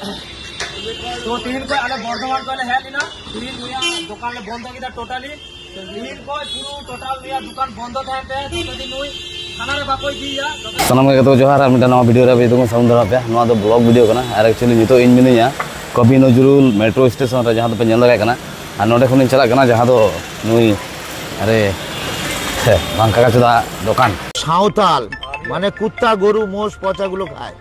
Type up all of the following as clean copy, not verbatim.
तो तीन को अरे बर्धमान को है ना तीन भैया दुकान बंद किया टोटाली तीन को पूरा टोटाल भैया दुकान बंद थे तो दिन हुई खाना रे बाको दिया सामान के तो जोहार मिटा नवा वीडियो रे तो साउंड दरा पे नवा तो ब्लॉग वीडियो कना और एक्चुअली नितो इन मिनिया कवि नजरुल मेट्रो स्टेशन रे जहां तो पे नेल लगा कना और नोडे खन चला कना जहां तो नुई अरे बांका का चुदा दुकान सावताल माने कुत्ता गरु मोष पचागुलो खाय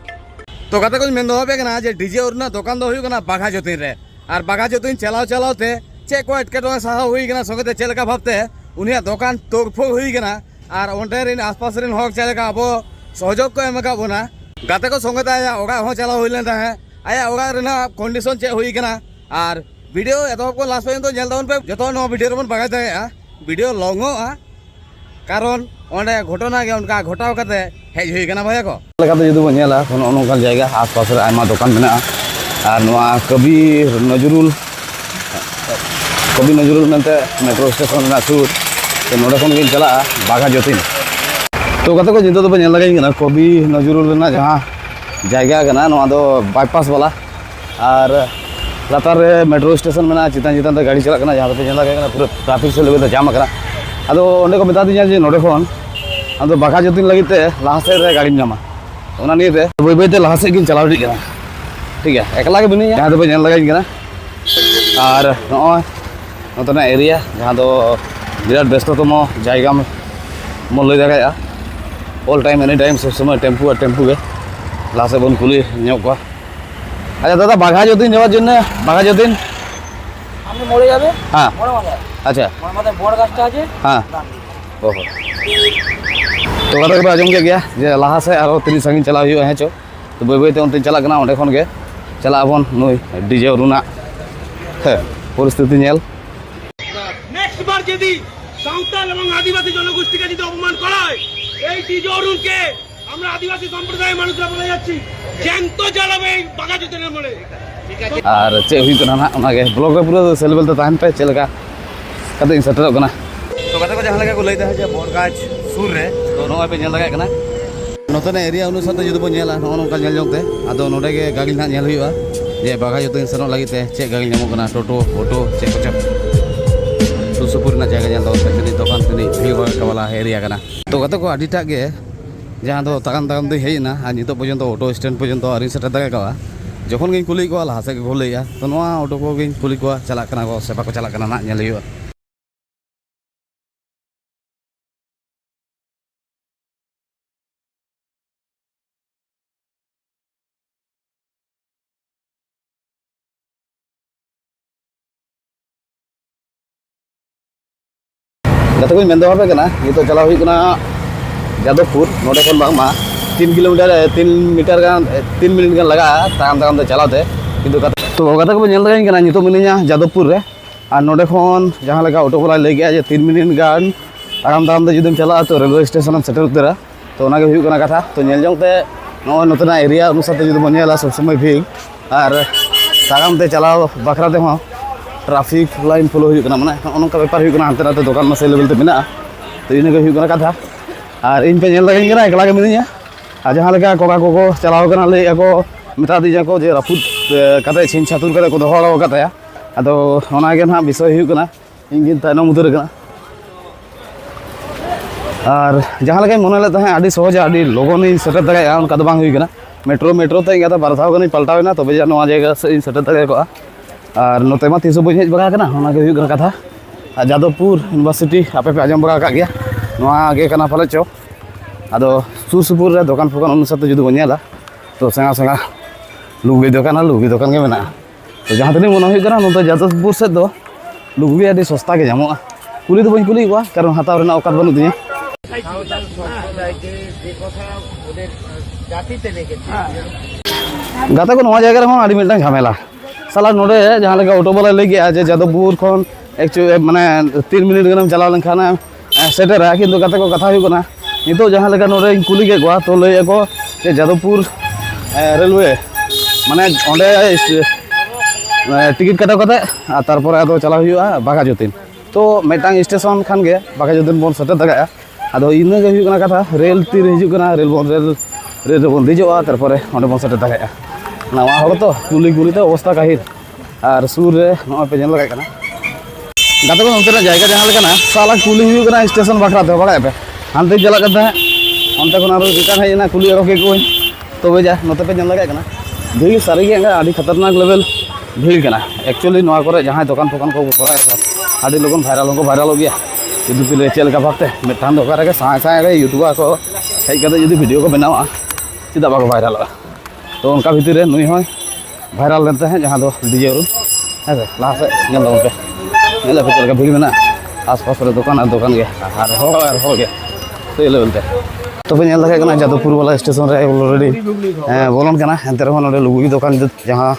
तो कथा कुछ मेन दो पे कना जे डीजे और ना दुकान दो हुई कना बाघा जोतिन रे और बाघा जोतिन चलाओ चलाओ ते चे को एटके साहा हुई कना संगते चेलका भाबते उनिया दुकान तोगफोग हुई कना और ओंडे रिन आसपास रिन हक चेलका अब सहयोग को एमका बोना गाते को संगते आया ओगा हो चला हुई लेता है आया ओगा रिना कंडीशन चे हुई कना और वीडियो एतो को लास्ट पर्यंत नेल दावन पे जतो नो वीडियो बन बागा दाया वीडियो लॉन्गोआ कारण ओंडे घटना के उनका घटाव करते हेज हुई कना भाई को लेकाते जुदि बन नेला कोन ओनोंकान जायगा आसपास रे आयमा दुकान मेना और नोआ कवि नजरुल मेनते मेट्रो स्टेशन ना सुर तो नोडे खन गिन चला बाघा जोतिन तो कते को जितो तो नेल लगाई कना कवि नजरुल ना जहां जायगा कना नोआ दो बाईपास वाला और लातार रे मेट्रो स्टेशन मेना चितान चितान ते गाड़ी चला कना जहां पे नेल लगाई कना पूरा ट्रैफिक से लेबे जाम कना अदो ओंडे को बता दिया जे नोडे खन अदो बाघा जोतिन लगते लाहा साइड रे गाड़ी नामा ओना निये ते बई बई ते लाहा साइड गिन चलाव दी कना ठीक है एकला के बनी जहां पे नेल लगाई कना और नोय नोतना एरिया जहां दो बिराट व्यस्ततम जायगा में मन लई दागा ऑल टाइम एनी टाइम सब समय टेम्पू और टेम्पू के लाहा से बन कुली ᱧᱚᱜ को अच्छा दादा बाघा जोतिन যাওয়ার জন্য बाघा जोतिन हमने मोड़े जाबे हां मोड़े माथे अच्छा मोड़े माथे बोर्ड गाछटा আছে हां ओहो तो कथा के आजम के गया जे लाहा से आरो तीन संगिन चला हुई है चो तो बई बई ते उनते चला कना ओंडे खन के चला अपन नई डीजे रुना परिस्थिति नेल नेक्स्ट बार यदि सावताल এবং আদিবাসী জনগোষ্ঠীকে যদি অপমান করা হয় এই ডিজে অরুণকে আমরা আদিবাসী সম্প্রদায়ের মানুষরা বলে যাচ্ছি জ্যান্ত জ্বালাবে এই বাঘা জুতের মনে और चे हुई कना ना ओना के ब्लॉग रे पूरा सेलेबल तो ताहन पे चलका कते सेटल कना तो कथा को जहां लगा को लईता है जे बोरगाज सुर रे तो नो पे नेल लगा कना नतने एरिया अनुसार तो जुदि बो नेला नो नोका नेल जोंते आदो नोडे के गाड़ी ना नेल हुईवा जे बाघा जोतिन सनो लागिते चे गाड़ी नेमो कना टोटो ऑटो चे कोचप सुसुपुर ना जगह नेल दो पेचनी दुकान तनी भीड़ का वाला एरिया कना तो कथा को आडिटा के जहां दो तागान तागान दो हेइना आ नितो पर्यंत ऑटो स्टैंड पर्यंत आरि सेटा दागा का जखन गिन कुली को लाहा से को लैया तो नोआ ऑटो को गिन कुली को चला कना को सेपा को चला कना ना नेल हुआ कथा को मेन दो पे कना ये तो चला हुई कना जादवपुर नोडे खन बांगमा 3 किलोमीटर 3 मीटर गान 3 मिनट गान लगा ताम ताम ते चलाते किंतु तो कथा को नेल लगाई कना नितो मिनिया जादवपुर रे और नोडे खन जहां लगा ऑटो वाला ले गया जे 3 मिनट गान ताम ताम ते जुदम चला तो रेलवे स्टेशन में सेटल उतरा तो ओना के हुई कना कथा तो नेल जोंते नो नतना एरिया अनुसार ते जुदम नेला सब समय भी और ताम ते चलाओ बखरा ते हो ट्रैफिक लाइन फॉलो हुई कना माने ओनका व्यापार हुई कना हंते नाते दुकान में से लेवल ते मेना तो इने के हुई कना कथा और इन पे नेल लगाई कना एकला के मिनिया आ जहां लगा कोका कोको चलाव कना ले को मेता दी जाको जे राफुद कते छिन छातुर कते को दोहरा कते आदो ओना के ना विषय हुई कना इंगिन तानो मुदर कना और जहां लगा मन ले तहे आडी सहज आडी लोगन इन सेटर दगा उनका तो बांग हुई कना मेट्रो ते इंगा बारथाव कनी पलटावेना तबे जा नवा जगह से इन सेटर दगा को और नोते मा तीसो बज हेज बगा कना ओना के हुई कना कथा जादवपुर यूनिवर्सिटी आपे पे आजम बगा का गया नवा आगे कना फले चो आदो सुरसुपुर रे दुकान फुकान अनुसार तो जुदि बनेला तो सेंगा सेंगा लुगड़ी दुकान के मेना तो जहां तनी मन हुई कना नोते जादवपुर से दो लुगड़ी आदि सस्ता के जामोआ कुली तो बन कुली को कारण हाताव रेना औकात बनु दिया गाता को नवा जगह रे आडी मिलता झमेला साला नोडे जहां लगा ऑटो वाला ले गया जे जादवपुर खन एक्चुअली माने 3 मिनट गनम चलाव लनखाना सेटेरा किंतु गाता को कथा हुई कना नितो जहां लगा नोडे कुली के गवा तो लय को जे जादवपुर रेलवे माने ओंडे टिकट काटा कते तार पर आदो चला हुआ बाघा जोतिन तो मेटांग स्टेशन खान के बाघा जोतिन बन सेटे दागा आदो इना गे हुई कथा रेल तीर हिजु कना रेल बन दीजोआ तार पर ओंडे बन सेटे दागा नवा हड़ तो कुली कुलीते अवस्था काहिर और सूर रे नवा पे जन लगा कना गाते को नोते जायगा जहां लेकना साला कुली हुई कना स्टेशन बखरा ते बगा पे हानते चला करते अंते को आरो रिटर्न हेजना कुली रोके को तबे जा नोते पे जन लगा कना भीड़ सारी के आड़ी खतरनाक लेवल भीड़ कना एक्चुअली नवा करे जहां दुकान दुकान को करा है आड़ी लोगन वायरल हो गया जुदी पिले चल का भागते मिठान दुकान रे साय साय यूट्यूबर को हेज करते जुदी वीडियो को बनावा चिदा बाको वायरल तो उनका भीतर रे नुई होय वायरल लेते हैं जहां दो डीजे अरुण है लास्ट से नेल पे नेल पे चल का भीड़ में ना आसपास रे दुकान के और हो गया तो ये लेवल पे तो पे नेल लगे कना जादवपुर वाला स्टेशन रे ऑलरेडी बोलन कना एंते रे नोडे लुगुई दुकान जहां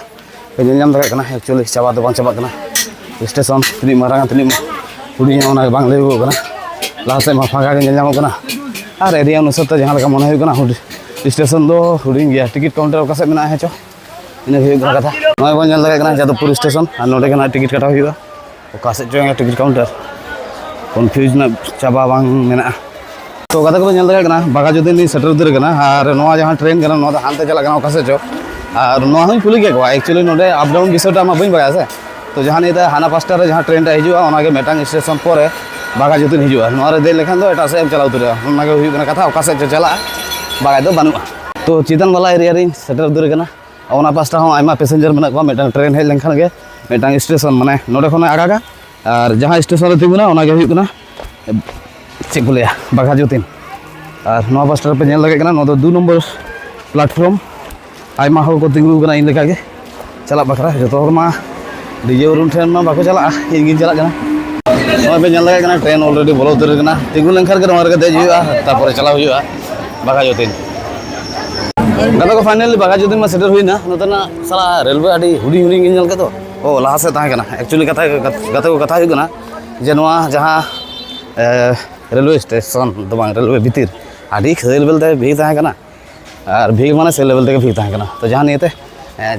पे नेल लगे कना एक्चुअली चाबा दो बांग चाबा कना स्टेशन तिनी मारांग तिनी हुडी ओना बांग लेगो कना लास्ट में फागा के नेल कना और एरिया अनुसार तो जहां लगा मन हो कना स्टेशन दो हुडी गया टिकट काउंटर का से मेना है चो इन कथा नय बन लगे कना जादवपुर स्टेशन और नोडे कना टिकट काटा हुआ ओका से जो टिकट काउंटर कन्फ्यूज ना चाबा बांग मेना तो कथा को लगे कना बागाजुद्दीन सेटर उतर कना और नवा जहां ट्रेन कना नवा हानते चला कना ओका से जो और नवा हई कुली के को एक्चुअली नोडे अप डाउन विषयटा मा बइन बाया से तो जहां नहीं हाना पास्टा रे जहां ट्रेन टा हिजुआ ओनागे मेटांग स्टेशन पर बागाजुद्दीन हिजुआ नवा रे दे लेखान दो एटा से चला उतर ओनागे हुई कना कथा ओका से चला बागाय दो बानुआ तो चितन वाला एरिया रे सेटर उतर कना ओना पास्टा हो आयमा पैसेंजर मेना को मेटांग ट्रेन हेज लेखान गे मेटांग स्टेशन माने नोडे खन आगागा और जहां स्टेशन रे तिगुना ओनागे हुई कना चे को लिया बागाजुद्दीन और नवा पास्टा पे नेल लगे कना नो दो 2 नंबर प्लेटफॉर्म आयमा हो को तिगु कना इन लेका गे चला बखरा जतो मा डीजे अरुण ट्रेन मा बाको चला इन चला कना नवा पे नेल लगे कना ट्रेन ऑलरेडी बोलो उतर कना तिगु लेखान के नवा रे दे हुआ तापर चला हुआ बागाजुद्दीन दादा को फाइनली बागाजुद्दीन में सेटर हुई ना नतना साला रेलवे आडी हुडी हुडी नेल के तो ओ लाहा से ताहे कना एक्चुअली कथा को कथा हुई कना जे नवा जहां रेलवे स्टेशन तो बांग रेलवे भीतर आडी खेल बेलते भी ताहे कना और भी माने से लेवल तक भी ताहे कना तो जहां नियते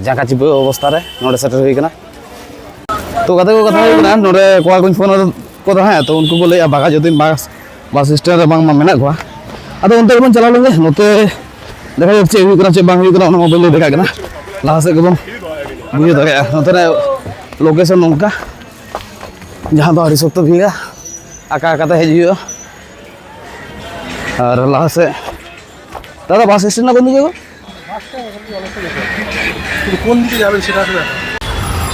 जाका चिपो अवस्था रे नोडे सेटर हुई कना तो कथा को कथा हुई कना नोडे कोआ को फोन को ताहे तो उनको को ले बागाजुद्दीन बस स्टैंड रे बांग मा मेना को अदो उनते बन चला लेंगे नोते देखा चे हुई कना चे बांग हुई कना मोबाइल ले देखा कना लाहा से गबम बुझे दगे नोते लोकेशन नोंका जहां तो आड़ी सख्त भीगा आका आकाते हेज हुआ और लाहा से दादा बस स्टैंड ना कोन दिके কোন দিকে যাবেন সেটা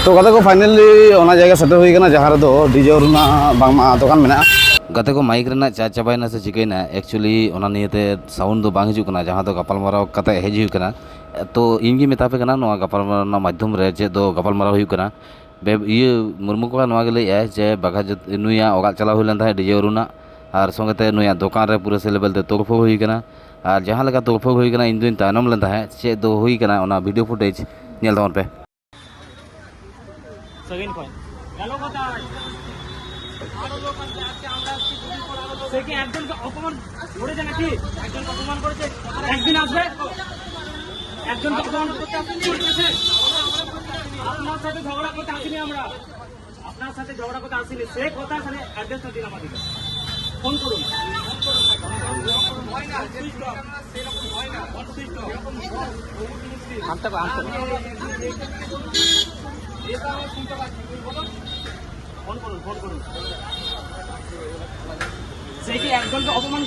तो कथा को फाइनली ओना जगह सेटर हुई कना जहां रे दो डीजे रुना बांगमा दुकान मेना गाते को माइक रेना चार्ज चाबाइना से चिकैना एक्चुअली ओना नियते साउंड दो बांग हिजु कना जहां तो गपाल माराव कते हेज हुई कना तो इनगी मेतापे कना नवा गपाल माराव माध्यम रे जे दो गपाल माराव हुई कना ये मुर्मू को नवा गेले है जे बागाजुद्दीन नुया ओगा चला हुई लेन डीजे अरुणा और संगते नुया दुकान रे पूरे से लेवल ते तोगफो हुई कना और जहां लगा तोगफो हुई कना इन दिन तायनम लेन है चे दो हुई कना ओना वीडियो फुटेज नेल दावन पे সেকেন্ড পয়েন্ট হ্যালো কোথায় আরো লোক আছে আজকে আমরা আজকে গুলি করাবো সে কি একজনকে অপমান করেছে নাকি একজনকে অপমান করেছে একদিন আসবে একজনকে অপমান করতে আসছে আপনার সাথে ঝগড়া করতে আসিনি আমরা আপনার সাথে ঝগড়া করতে আসিনি সে কথা এখানে অ্যাড্রেসটা দিন আমাদেরকে ফোন করুন হয় না সেরকম হয় না আনতে ফোন করুন সে কি একজনকে অপমান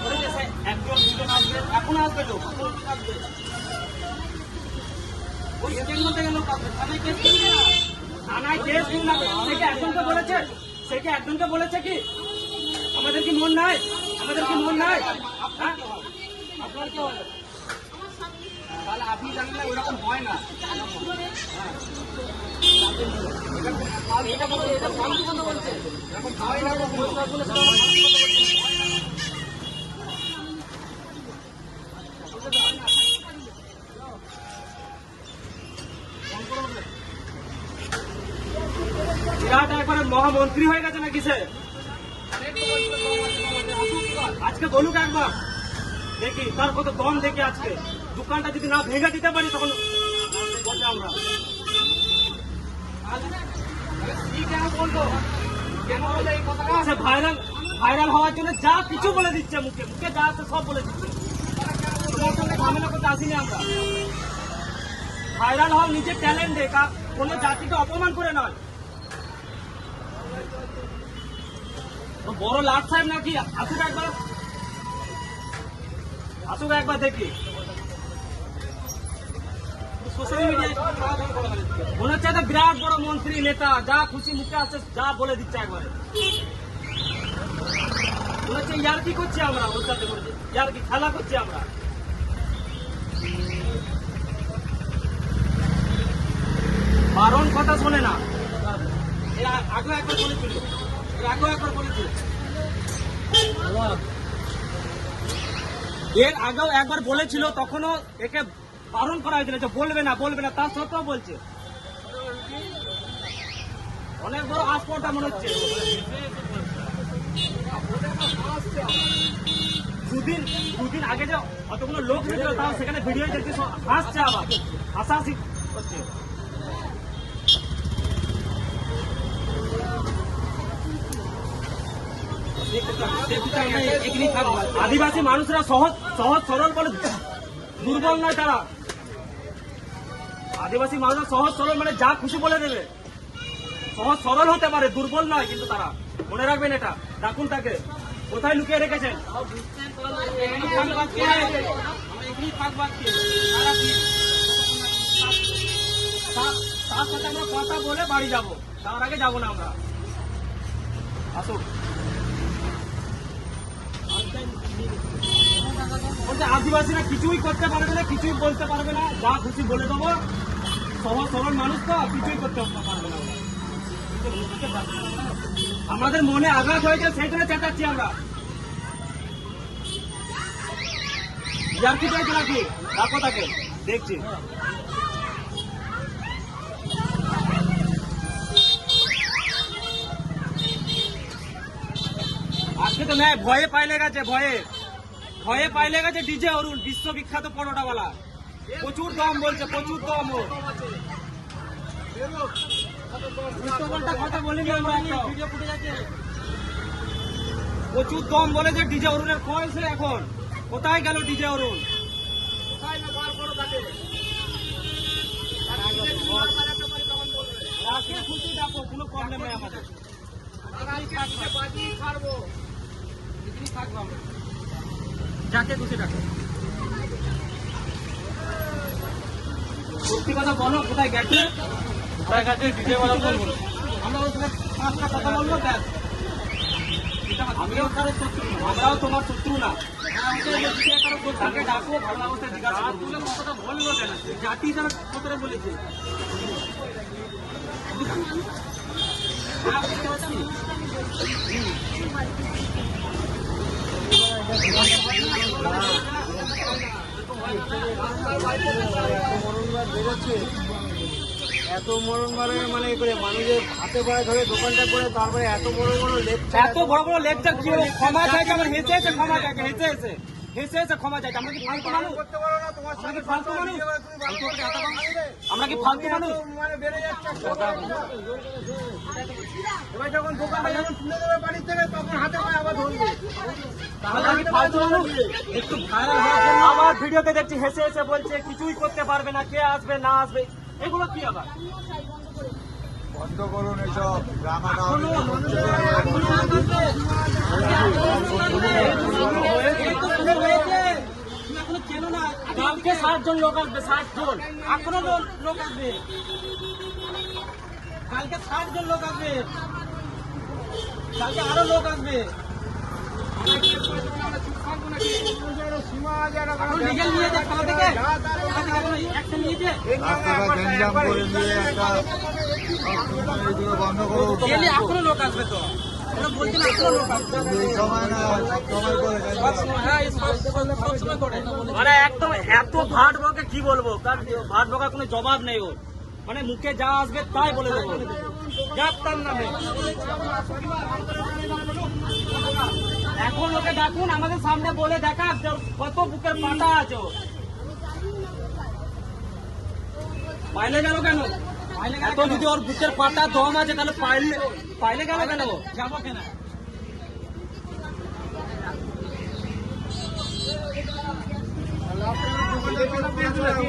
করেছে সে একজন দুজন আসবে এখন আসবে তো ওই স্টেশন থেকে লোক আসবে থানায় কেস দিন না সে কি একজনকে বলেছে কি আমাদের কি মন নাই হ্যাঁ আপনার কি হয় তাহলে আপনি জানেন না ওরকম হয় না বিরাট একবারে মহামন্ত্রী হয়ে গেছে নাকি সে আজকে বলুক একবার দেখি তার কত দম দেখি আজকে দোকানটা যদি না ভেঙে দিতে পারি তখন বলতে আমরা বলবো কেন বলে এই কথাটা ভাইরাল হওয়ার জন্য যা কিছু বলে দিচ্ছে মুখে যা আছে সব বলে দিচ্ছে তোমার সঙ্গে ঝামেলা করতে আসিনি আমরা ভাইরাল হও নিজের ট্যালেন্টে, কোনো জাতিকে অপমান করে নয়। তো বড় লাট সাহেব নাকি আসুক একবার দেখি সোশ্যাল মিডিয়ায়। মনে হচ্ছে একটা বিরাট বড় মন্ত্রী নেতা, যা খুশি মুখে আসছে যা বলে দিচ্ছে একবারে। মনে হচ্ছে ইয়ার কি করছি আমরা, ওর সাথে ইয়ার কি খেলা করছি আমরা। বারণ কথা শোনে না, এর আগেও একবার বলেছিল, এর আগেও একবার বলেছিল, তখনও একে বারণ করা হয়েছিল যে বলবে না, তার সত্ত্বেও বলছে। অনেক বড় আসপর্দা মনে হচ্ছে। দুদিন আগে যে অতগুলো লোক হয়েছিল, তাও সেখানে ভিডিও দেখতে হাসছে, আবার হাসাহাসি করছে। আদিবাসী মানুষরা সহজ সরল বলে দুর্বল নয় তারা। আদিবাসী মানুষরা সহজ সরল মানে যা খুশি বলে দেবে, সহজ সরল হতে পারে, দুর্বল নয় কিন্তু তারা। মনে রাখবেন এটা, ডাকুন তাকে। কোথায় লুকিয়ে রেখেছেন? তার সাথে আমরা কথা বলে বাড়ি যাবো, তার আগে যাবো না আমরা। আসুন, আদিবাসীরা কিছুই করতে পারবে না, কিছুই বলতে পারবে না, যা খুশি বলে দেবো। সহজ সরল মানুষ তো কিছুই করতে পারবে না। আমাদের মনে আঘাত হয়েছে, সেই জন্য চেঁচাচ্ছি আমরা। ইয়ার কি চাইছে নাকি? রাখো তাকে, দেখছি। আজকে তো নেই, ভয়ে পাইলে গেছে, ভয়ে পাইলে গেছে ডিজে অরুণ, বিশ্ববিখ্যাত পরোটাওয়ালা। প্রচুর দম বলছে, প্রচুর দম। কথা বলিনি আমরা, প্রচুর দম বলেছে ডিজে অরুণের। কয়েছে এখন কোথায় গেল ডিজে অরুণ? খুশি ডাকো, কোনো প্রবলেম নেই আমাদের। যাকে খুশি ডাকো। সত্যি কথা বলো, কোথায় গেছে? ডিজে ওয়ালা বলবো, আমরা ওর সাথে 5টা কথা বলবো, ব্যাস। আমিও কারো শত্রু না, আমরাও তোমার শত্রু না। তাকে ডাকো, ভালো অবস্থায় জিজ্ঞাসা করবো। কথাটা বললো কেন? জাতি যারা কথাটা বলেছে, এত মরণ মানে করে মানুষের হাতে পায়ে ধরে দোকানটা করে, তারপরে এত বড় বড় লেকচার কি হলো? ক্ষমা চাইছে, আমার হেসে এসে ক্ষমা চাইছে, হেসে এসে ক্ষমা চাইছে। আমরা কি ফালতু মানুষ? করতে পারো না, তোমার সাথে ফালতু মানুষ। আমরা কি ফালতু মানুষ? মানে বেড়ে যাচ্ছে। এবার যখন দোকানটা যখন তুলে দেবে বাড়ির থেকে, তখন হাতে পায়ে আবার ধরবে। আমরা কি ফালতু মানুষ? একটু ভাইরাল হওয়ার জন্য আমার ভিডিওতে দেখছি হেসে এসে বলছে কিছুই করতে পারবে না, কে আসবে না আসবে, এগুলো কি আবার? বন্ধ করুন এসব ড্রামা। কালকে 60 জন লোক আসবে, 60 জন, এখনো লোক আসবে। কালকে 60 জন লোক আসবে, কালকে আরো লোক আসবে। লিগেল নিয়েছে খাওয়া থেকে, অ্যাকশন নিয়েছে। রাস্তাটা গ্যাঞ্জাম করে দিয়ে একটা বন্ধ করুন। এখনো লোক আসবে তো, ওরা বলছেন এখনো লোক আসবে। এই সময় না, সব সময় করে মানে একদম এত ভাট বকে কি বলবো, কারণ ভাট বকার কোনো জবাব নেই ওর। মানে মুখে যা আসবে তাই বলে দেবো, যাক তার নামে। এখন ওকে ডাকুন, আমাদের সামনে বলে দেখা কত বুকের পাটা আছে ওর। পাইলে গেল কেন? এত যদি ওর বুকের পাটা দম আছে, তাহলে পাইলে গেল কেন? যাবো কেন?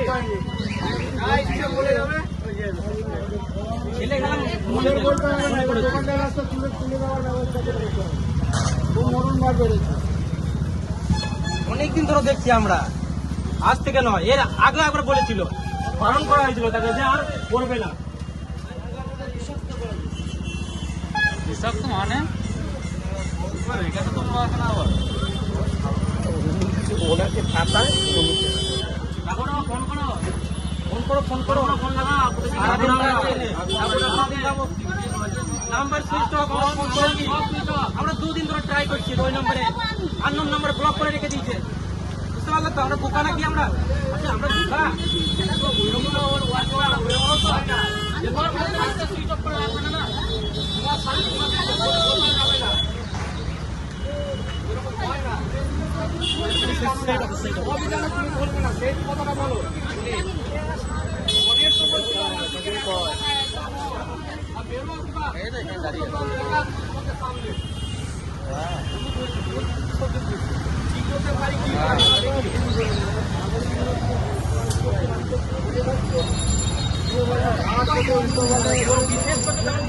উপায় নেই। দোকানটার রাস্তা তুলে দেওয়ার ব্যবস্থা করেছে। খুব মরণ বার বেড়েছে। অনেকদিন ধরে দেখছি আমরা, আজ থেকে নয়, এর আগে একবার বলেছিল, বারণ করা হয়েছিল তাকে যে আর করবে না। বিষাক্ত মানে ওনাকে খাতায় ফোন করো নাম্বার সুইচ অফ। আমরা 2 দিন ধরে ট্রাই করছি, ওই নম্বরে আননোন নাম্বার ব্লক করে রেখে দিয়েছে। বুঝতে পারলে তো আমরা বোকা নাকি আমরা? আচ্ছা আমরা বোকা?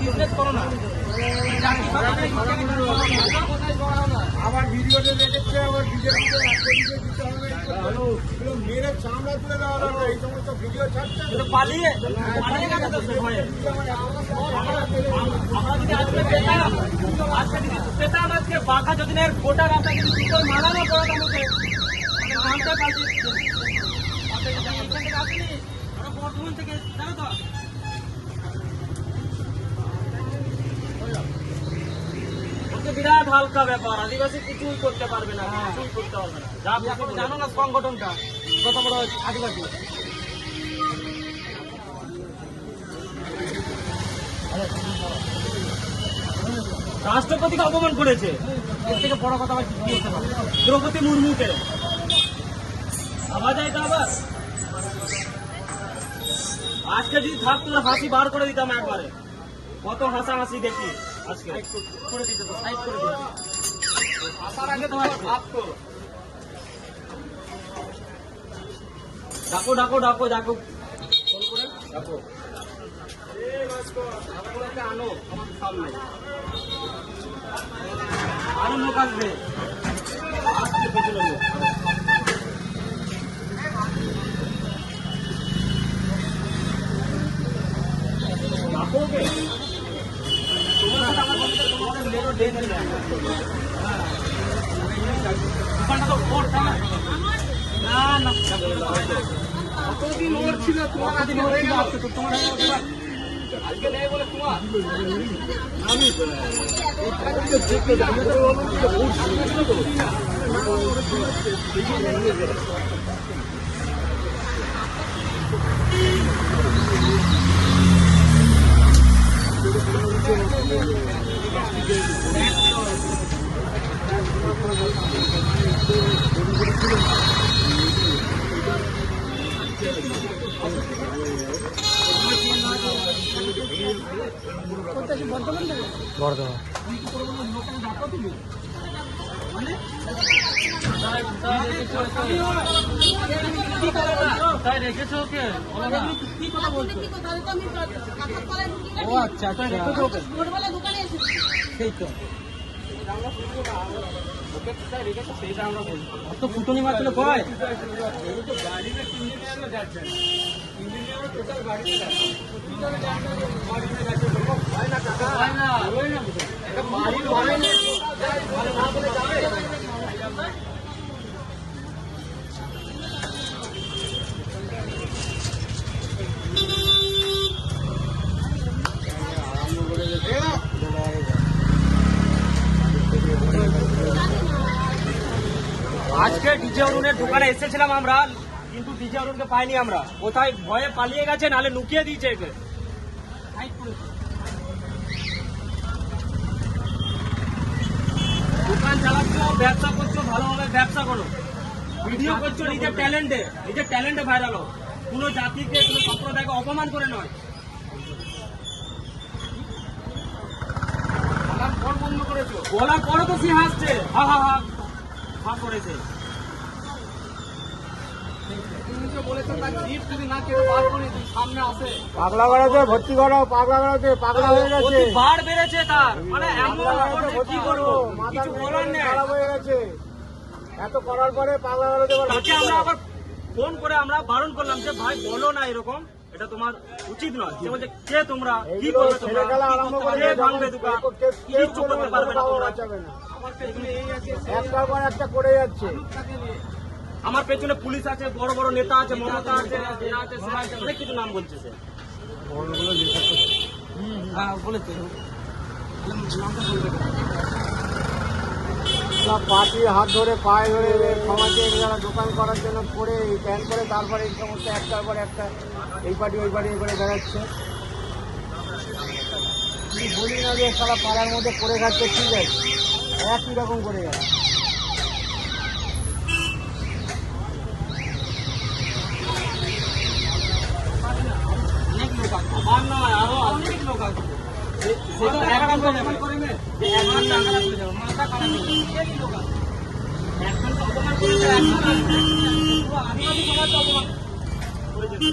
বিজনেস করো না, আবার ভিডিওতে দেখেছে, আবার বিজেপিতে দিতে হবে, মেরে চামড়া তুলে দেওয়া দরকার। এই সমস্ত ভিডিও ছাড়ছে পালিয়ে পালিয়ে গেছে তো সে ভয়ে। আমরা যদি আজকে পেতাম, আজকে যদি পেতাম, আজকে বাঘা যদিনের গোটা রাস্তা যদি দুটোর মারানো পড়াতাম ওকে, নামটা পাল্টে এখান থেকে আসেনি, আমরা বর্ধমান থেকে জানো তো। বিরাট হালকা ব্যাপার, আদিবাসী কিছুই করতে পারবে না, কিছুই করতে পারবে না। যা এখন জানো না সংগঠনটা কত বড় আদিবাসী। রাষ্ট্রপতিকে অপমান করেছে, এর থেকে বড় কথা আবার কি হতে পারে? দ্রৌপদী মুর্মুকে আবার যায় তো আবার। আজকে যদি থাকতো হাসি বার করে দিতাম একবারে, কত হাসাহাসি দেখি আজকে করে দিতে, সাইড করে দিতে। আসার আগে তোমার ভাবতো। ডাকো ডাকো ডাকো ডাকো ডাকো, আনো আমার সামনে, আরো লোক আসবে, আসতে পেছনে লোক। ডাকো ওকে, তোমার সাথে আমার কথা, তোমাদের লেরো ডে নেই। দোকানটা তো ওর, তাই না? না না, কতদিন ওর ছিল, তোমার দিন হয়ে গেল, আজকে তো তোমার আজকে নেই বলে তোমার আমি রেখেছো ওকে? ও আচ্ছা, রেখেছো ওকে, সেই তো সেইটা আমরা বলি। অত ফুটনি মারছিল কয় আজকে ডিজে অরুণের দোকানে এসেছিলাম আমরা, কিন্তু ডিজে অরুণকে পাইনি আমরা। কোথায় ভয়ে পালিয়ে গেছে, নালে লুকিয়ে দিয়েছে একে। দোকান চালাচ্ছ, ব্যবসা করছো, ভালোভাবে ব্যবসা করো, ভিডিও করছো নিজের ট্যালেন্টে ভাইরাল হো। কোনো জাতিকে, কোনো সম্প্রদায়কে অপমান করে নয়। বলার পরও তো সে হাসছে, হা হা হা হা করেছে। পাগলা বেড়াতে ভর্তি করো, পাগলা বেড়াতে পাগলা হয়ে গেছে, ভাড় বেড়েছে তার, মানে এমন পাগলা বেড়াতে করছে, ভর্তি কি করো, করবো, মাথা কিছু বলার নেই। খারাপ হয়ে গেছে। এত করার পরে পাগলা বেড়াতে আবার তাকে আমরা আবার ফোন করে আমরা বারণ করলাম যে ভাই বলো না এরকম, এটা তোমার উচিত নয়। সে বলছে কে তোমরা, কি এইগুলো করবে ছেলে তোমরা, খেলা কি আরম্ভ করতে করে পারবে, কে দেয়, ভাঙবে দোকান, কেউ কিচ্ছু করতে পারবে না পাওয়া তোমরা। যাবে না। একটার পর একটা করে যাচ্ছে। আমার পেছনে পুলিশ আছে, বড় বড় নেতা আছে, মমতা আছে, এ আছে, সে আছে, অনেক কিছু নাম বলছে সে। হ্যাঁ বলেছে। পাটির হাত ধরে পায়ে ধরে সমাজে যারা দোকান করার জন্য করে প্যান করে তারপরে এই সমস্ত একটার পর একটা এই পার্টি ওই পার্টি করে বেড়াচ্ছে। কি বলি না যে সারা পাড়ার মধ্যে করে খাচ্ছে, ঠিক আছে, একই রকম করে যাচ্ছে। অনেক লোক আছে, আমার নয় আরো অনেক লোক আছে। সেটা একদম অপমান করে না, একদম টাকা তুলে যাবে, মাথা খারাপ হয়ে যাবে, অনেক লোক আছে। একদম তো অপমান করে দেয়, একদম পুরো আদিবাসী সমাজকে অপমান করে যেতে।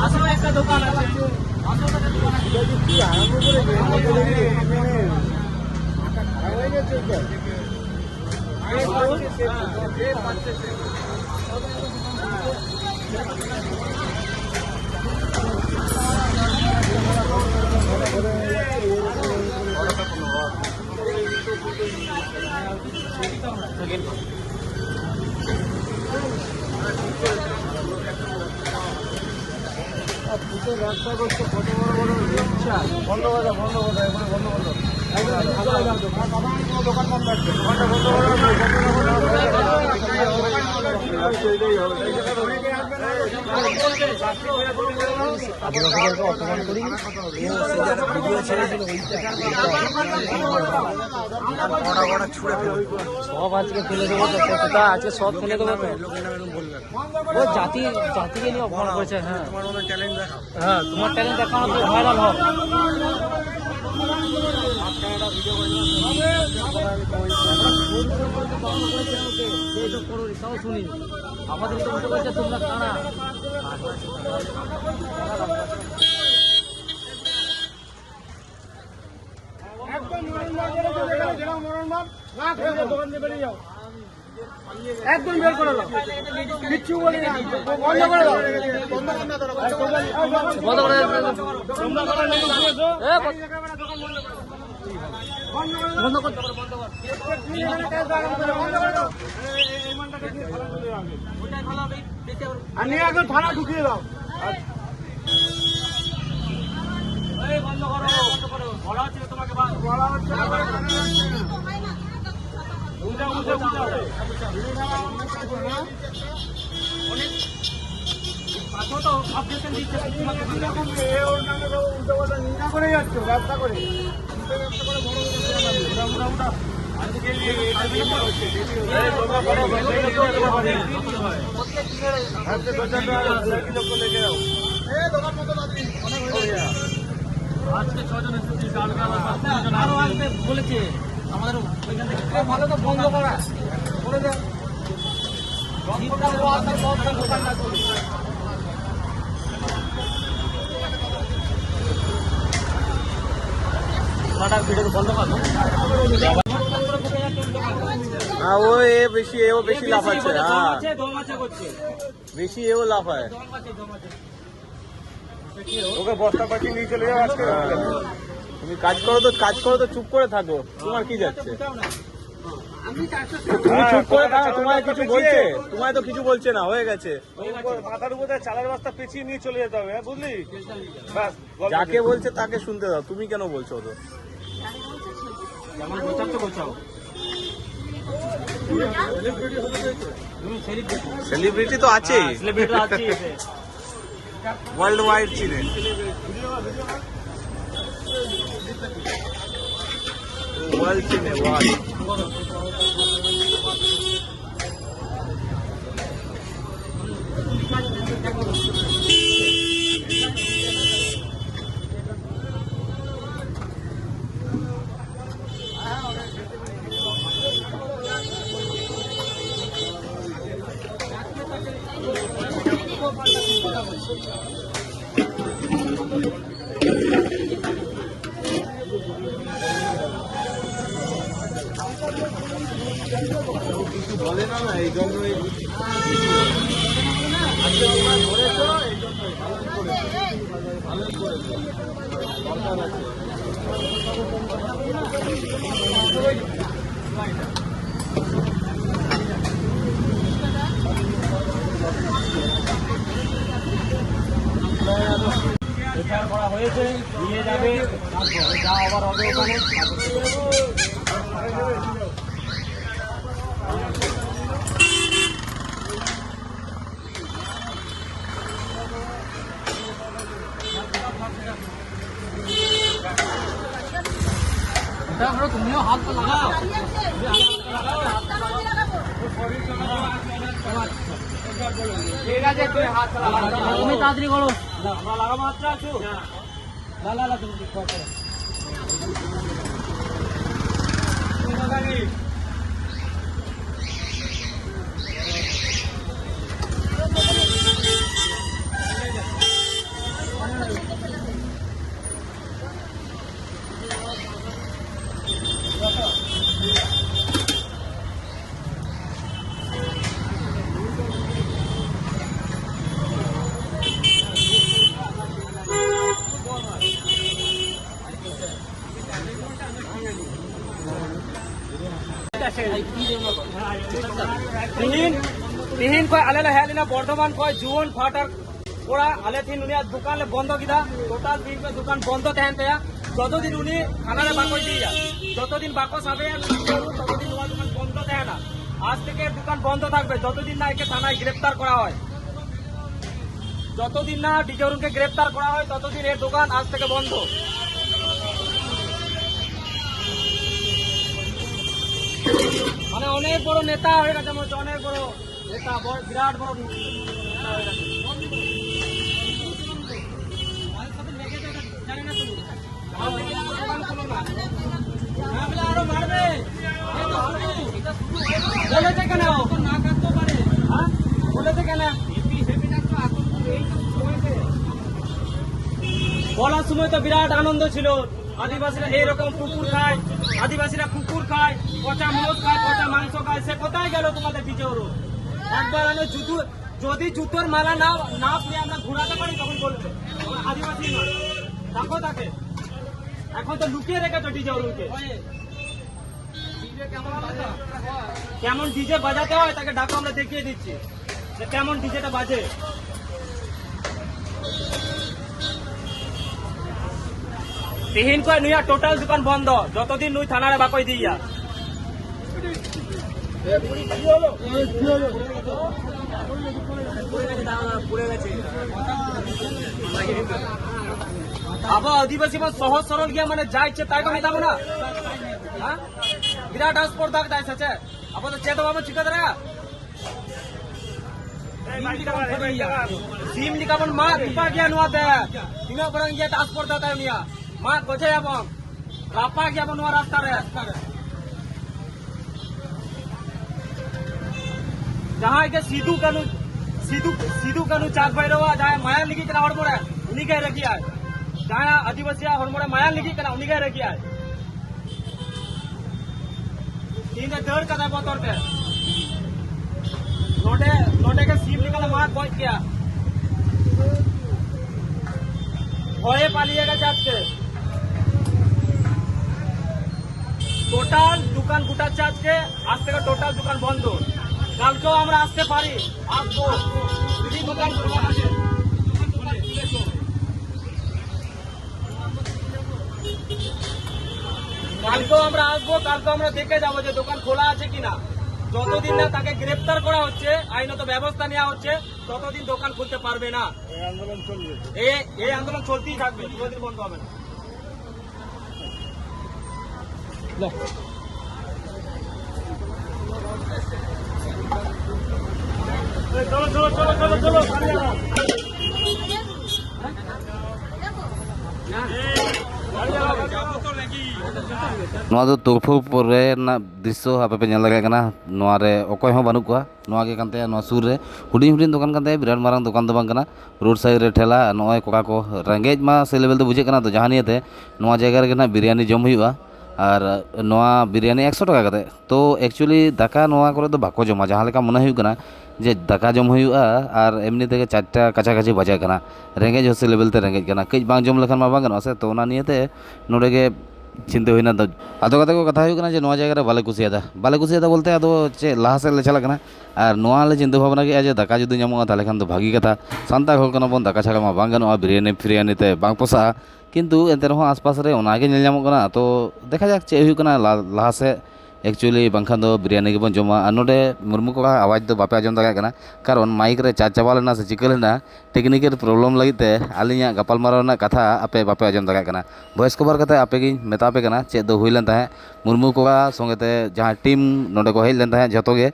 আসলে একটা দোকান আছে, কি আরম্ভ করে মাথা খারাপ হয়ে গেছে এটা। দুটো ব্যবসা করছে, কত বড় বড় ইচ্ছা। বন্ধ করে দাও, বন্ধ করে দাও, এবারে বন্ধ করে দাও। দোকান বন্ধ রাখবে, দোকানটা বন্ধ করে সব আজকে ফেলে দেবো তো, সেটা আজকে সব ফেলে দেবো তো। ও জাতিকে নিয়ে অপমান করেছে। হ্যাঁ হ্যাঁ, তোমার ট্যালেন্ট দেখানো তো ভাইরাল হোক। তাও শুনি আমাদের তো বলছে তোমরা কারা। একদম একদম বের করে দাও, কিচ্ছু বলি না, বন্ধ করে দাও, বন্ধ করে বন্ধ কর। আর নিয়ে একদম থানা ঢুকিয়ে দাও। এই বন্ধ করো, বন্ধ করো, বলা হচ্ছে তোমাকে, বলা হচ্ছে না, উল্টা উল্টা উল্টা অনেক পাথর তো অবজেকশন দিচ্ছে তোমাকে। এরকম এ ওর নামে সব উল্টো পাল্টা নিন্দা করে যাচ্ছ, ব্যবসা করে ব্যবসা করে বড় বড় উঠা। আজকে 6 জন এসেছি, আরো আসতে বলেছে আমাদের ওইখান থেকে। ভালো তো বন্ধ করা বলে দেয়। বন্ধ করো। ও এ বেশি এও বেশি লাফাচ্ছে। হ্যাঁ দম আছে করছে, বেশি এও লাফায়। দম আছে, দম আছে। ওকে বস্তা পাখি নিয়ে চলে যাও আজকে। তুমি কাজ করো তো চুপ করে থাকো, তোমার কি যাচ্ছে? তুমি চুপ করে থাকো, তোমায় কিছু বলছে? তোমায় তো কিছু বলছে না, হয়ে গেছে। মাথার উপরে চালের বস্তা পেঁচিয়ে নিয়ে চলে যেতে হবে, বুঝলি? ব্যাস, যাকে বলছে তাকে শুনতে দাও, তুমি কেন বলছো তো? যেমন গোছাচ্ছ গোছাও। সেলিব্রিটি তো আছেই, সেলিব্রিটি আছে ওয়ার্ল্ড ওয়াইড চিনে। ওয়াল চিনে ওয়াল। কিছু বলে না না, এই জন্যই আজকে তোমরা ধরেছো, এই জন্যই ভালোই করেছো, ভালোই করেছো, দরকার আছে। এফআইআর করা হয়েছে, নিয়ে যাবে, যা আবার হবে ওখানে। তুমিও হাত লাগাও, ঠিক আছে, তুমি হাত লাগাও, তুমি তাড়াতাড়ি করো, আমরা লাগাবো হাতটা আছো না, তুমি ঠিক করো। তিহিন কয় আলে হেলিনা বর্ধমান কয় জুয়ন ফাটার ওরা আলে থিন উনি দোকান বন্ধ কিনা টোটাল তিন দোকান বন্ধ তেহেন তেয়া যতদিন উনি থানারে বাকস দিয়ে যায়, যতদিন বাকস হবে ততদিন ওনার দোকান বন্ধ থাকে না। আজ থেকে দোকান বন্ধ থাকবে যতদিন না একে থানায় গ্রেপ্তার করা হয়, যতদিন না ডিজে অরুণকে গ্রেপ্তার করা হয় ততদিন এর দোকান আজ থেকে বন্ধ। মানে অনেক বড় নেতা হয়ে গেছে, মনে হচ্ছে অনেক বড় নেতা, বিরাট বড় নেতা হয়ে গেছে। আরো মারবে বলেছে কেন, না কাটতে পারে, বলেছে কেন বলার সময় তো বিরাট আনন্দ ছিল। আদিবাসীরা এইরকম কুকুর খায়, আদিবাসীরা কুকুর খায়, পচা মোষ খায়, পচা মাংস খায়, সে কোথায় গেল তোমাদের ডিজে অরুণ? একবার আমি যদি জুতোর মালা না পেয়ে আমরা ঘোরাতে পারি তখন বলবে আদিবাসী নয়, দেখো তাকে এখন তো লুকিয়ে রেখেছো ডিজে অরুণকে। কেমন ডিজে বাজাতে হয় তাকে ডাকো, আমরা দেখিয়ে দিচ্ছি যে কেমন ডিজেটা বাজে। তিহিন কয় নুইয়া টোটাল দোকান বন্ধ যতদিন নুই থানারে বাকই দিয়া। আবার আদিবাসী বা সহজ সরল গিয়া মানে যা ইচ্ছে তাই করে যাবো না, হ্যাঁ বিরাট স্পর্ধা দায় আছে। আবার তো চেয়ে দেবো চিকা দেরা সিম লিখাবন মা টিপা গিয়া নুয়াতে তিনা বরং গিয়া স্পর্ধা তাই নিয়া মা গছে এবং রাপা গিয়া নুয়া রাস্তারে जहाँ के सीधू कानू चाक भाई रहा जहाँ माया लिखी कना हड़मोड़े उन्हीं का रखी है, जहाँ आदिवासी हड़मोड़े माया लिखी कना उन्हीं का रखी है। तीन दर का बतौरते नोटे के सीम निकाला मार पहुंच गया भये पालिएगा चाच के টোটাল দোকান গোটা চাচকে আজ থেকে টোটাল দোকান বন্ধ। কালকেও আমরা আসতে পারি, আসবো যদি দোকান খোলা আছে। কালকেও আমরা আসবো, কালকেও আমরা দেখে যাবো যে দোকান খোলা আছে কিনা। যতদিন না তাকে গ্রেপ্তার করা হচ্ছে, আইনত ব্যবস্থা নেওয়া হচ্ছে, ততদিন দোকান খুলতে পারবে না। এই আন্দোলন চলবে, এই আন্দোলন চলতেই থাকবে, কোনোদিন বন্ধ হবে না। ᱱᱚᱣᱟ ᱫᱚ ᱛᱳᱲᱯᱷᱳᱲ ᱯᱚᱨᱮ ᱨᱮᱱᱟᱜ ᱫᱨᱤᱥᱥᱚ ᱟᱯᱮ ᱯᱮ ᱧᱮᱞ ᱫᱟᱲᱮᱭᱟᱜ ᱠᱟᱱᱟ ᱱᱚᱣᱟ ᱨᱮ ᱚᱠᱚᱭ ᱦᱚᱸ ᱵᱟᱹᱱᱩᱜ ᱠᱚᱣᱟ ᱱᱚᱣᱟ ᱜᱮ ᱠᱟᱱ ᱛᱟᱭᱟ ᱱᱚᱣᱟ ᱥᱩᱨ ᱨᱮ ᱦᱩᱰᱤᱧ ᱦᱩᱰᱤᱧ ᱫᱚᱠᱟन ᱠᱟᱱ ᱛᱟᱭᱟ ᱵᱤᱨᱟᱴ ᱢᱟᱨᱟᱝ ᱫᱚᱠᱟन ᱫᱚ ᱵᱟᱝ ᱠᱟᱱᱟ ᱨᱳᱰ ᱥᱟᱭᱤᱰ ᱨᱮ ᱴᱷᱮᱞᱟ ᱱᱚᱜᱼᱚᱭ ᱠᱚᱲᱟ ᱠᱚ ᱨᱮᱸᱜᱮᱡ ᱢᱟ ᱥᱮ ᱞᱮᱵᱮᱞ ᱫᱚ ᱵᱩᱡᱷᱟᱹᱜ ᱠᱟᱱᱟ ᱛᱚ ᱡᱟᱦᱟᱸ ᱱᱤᱭᱟᱹᱛᱮ ᱱᱚᱣᱟ ᱡᱟᱭᱜᱟ ᱨᱮᱜᱮ ᱱᱟᱜ ᱵᱤᱨᱭᱟᱱᱤ ᱡᱚᱢ ᱦᱩᱭᱩᱜᱼᱟ ᱟᱨ ᱱᱚᱣᱟ ᱵᱤᱨᱭᱟᱱᱤ 100 টাকা ᱠᱟᱛᱮ ᱛᱚ ᱮᱠᱪᱩᱭᱮᱞᱤ ᱫᱟᱠᱟ ᱱᱚᱣᱟ ᱠᱚᱨᱮ ᱫᱚ ᱵᱟᱠᱚ ᱡᱚᱢᱟ ᱡᱟᱦᱟᱸ ᱞᱮᱠᱟ ᱢᱚᱱᱮ ᱦᱩᱭᱩᱜ ᱠᱟᱱᱟ ᱡᱮ ᱫᱟᱠᱟ ᱡᱚᱢ ᱦᱩᱭᱩᱜᱼᱟ ᱟᱨ ᱮᱢᱱᱤ ᱛᱮᱜᱮ 4টা ᱠᱟᱪᱷᱟᱠᱟᱪᱷᱤ ᱵᱟᱡᱟᱜ ᱠᱟᱱᱟ ᱨᱮᱸᱜᱮᱡ ᱦᱚᱸ ᱥᱮ ᱞᱮᱵᱮᱞ ᱛᱮ ᱨᱮᱸᱜᱮᱡ ᱠᱟᱱᱟ ᱠᱟᱹᱡ ᱵᱟᱝ ᱡᱚᱢ ᱞᱮᱠᱷᱟᱱ ᱢᱟ ᱵᱟᱝ ᱜᱟᱱᱚᱜᱼᱟ ᱥᱮ ᱛᱚ ᱚᱱᱟ ᱱᱤᱭᱮᱛᱮ ᱱᱚᱰᱮ ᱜᱮ চিন্তা ᱦᱩᱭᱱᱟ আদো কথা কো কথা ᱦᱩᱭᱩᱜ ᱠᱟᱱᱟ ᱡᱮ ᱱᱚᱣᱟ ᱡᱟᱭᱜᱟ রে বালে কুসিয়াদা বলতে আদো ᱪᱮᱫ ᱞᱟᱦᱟ ᱥᱮᱫ ᱞᱮ ᱪᱟᱞᱟᱜ ᱠᱟᱱᱟ ᱟᱨ ᱱᱚᱣᱟ ᱞᱮ ᱪᱤᱱᱛᱟᱹ ᱵᱷᱟᱵᱽᱱᱟ ᱠᱮᱜᱼᱟ ᱡᱮ ᱫᱟᱠᱟ ᱡᱩᱫᱤ ᱧᱟᱢᱚᱜᱼᱟ ᱛᱟᱦᱚᱞᱮ ᱠᱷᱟᱱ ᱫᱚ ᱵᱷᱟᱹᱜᱤ ᱠᱟᱛᱷᱟ ᱥᱟᱱᱛᱟᱲ ᱦᱚᱲ ᱠᱟᱱᱟ ᱵᱚᱱ ᱫᱟᱠᱟ ᱪᱷᱟᱲᱟ ᱢᱟ ᱵᱟᱝ ᱜᱟᱱᱚᱜᱼᱟ ᱵᱤᱨᱭᱟᱱᱤ তে ᱵᱟᱝ ᱯᱚᱥᱟᱜᱼᱟ ᱠᱤᱱᱛᱩ ᱮᱱᱛᱮ ᱨᱮᱦᱚᱸ ᱟᱥᱯᱟᱥ ᱨᱮ ᱚᱱᱟᱜᱮ ᱧᱮᱞ ᱧᱟᱢᱚᱜ ᱠᱟᱱᱟ ᱛᱚ দেখা যাক ᱪᱮᱫ ᱦᱩᱭᱩᱜ ᱠᱟᱱᱟ ᱞᱟᱦᱟ ᱥᱮᱫ ᱮᱠᱪᱩᱭᱮᱞᱤ ᱵᱟᱝᱠᱷᱟᱱ ᱫᱚ ᱵᱤᱨᱭᱟᱱᱤ ᱜᱮᱵᱚᱱ ᱡᱚᱢᱟ ᱟᱨ ᱱᱚᱰᱮ ᱢᱩᱨᱢᱩ ᱠᱚᱲᱟ ᱟᱣᱟᱡᱽ ᱫᱚ ᱵᱟᱯᱮ ᱟᱸᱡᱚᱢ ᱫᱟᱲᱮᱭᱟᱜ ᱠᱟᱱᱟ ᱠᱟᱨᱚᱱ ᱢᱟᱭᱤᱠ ᱨᱮ ᱪᱟᱨᱡᱽ ᱪᱟᱵᱟ ᱞᱮᱱᱟ ᱥᱮ ᱪᱤᱠᱟᱹ ᱞᱮᱱᱟ ᱴᱮᱠᱱᱤᱠᱮᱞ ᱯᱨᱚᱵᱞᱮᱢ ᱞᱟᱹᱜᱤᱫ ᱛᱮ ᱟᱹᱞᱤᱧᱟᱜ ᱜᱟᱯᱟᱞᱢᱟᱨᱟᱣ ᱨᱮᱱᱟᱜ ᱠᱟᱛᱷᱟ ᱟᱯᱮ ᱵᱟᱯᱮ ᱟᱸᱡᱚᱢ ᱫᱟᱲᱮᱭᱟᱜ ᱠᱟᱱᱟ ভয়েস কভার ᱠᱟᱛᱮ ᱟᱯᱮᱜᱤᱧ ᱢᱮᱛᱟ ᱯᱮ ᱠᱟᱱᱟ ᱪᱮᱫ ᱫᱚ ᱦᱩᱭ ᱞᱮᱱ ᱛᱟᱦᱮᱸᱫ ᱢᱩᱨᱢᱩ ᱠᱚᱲᱟ ᱥᱚᱸᱜᱮ ᱛᱮ ᱡᱟᱦᱟᱸ ᱴᱤᱢ ᱱᱚᱰᱮ ᱠᱚ ᱦᱮᱡ ᱞᱮᱱ ᱛᱟᱦᱮᱸᱫ ᱡᱷᱚᱛᱚ ᱜᱮ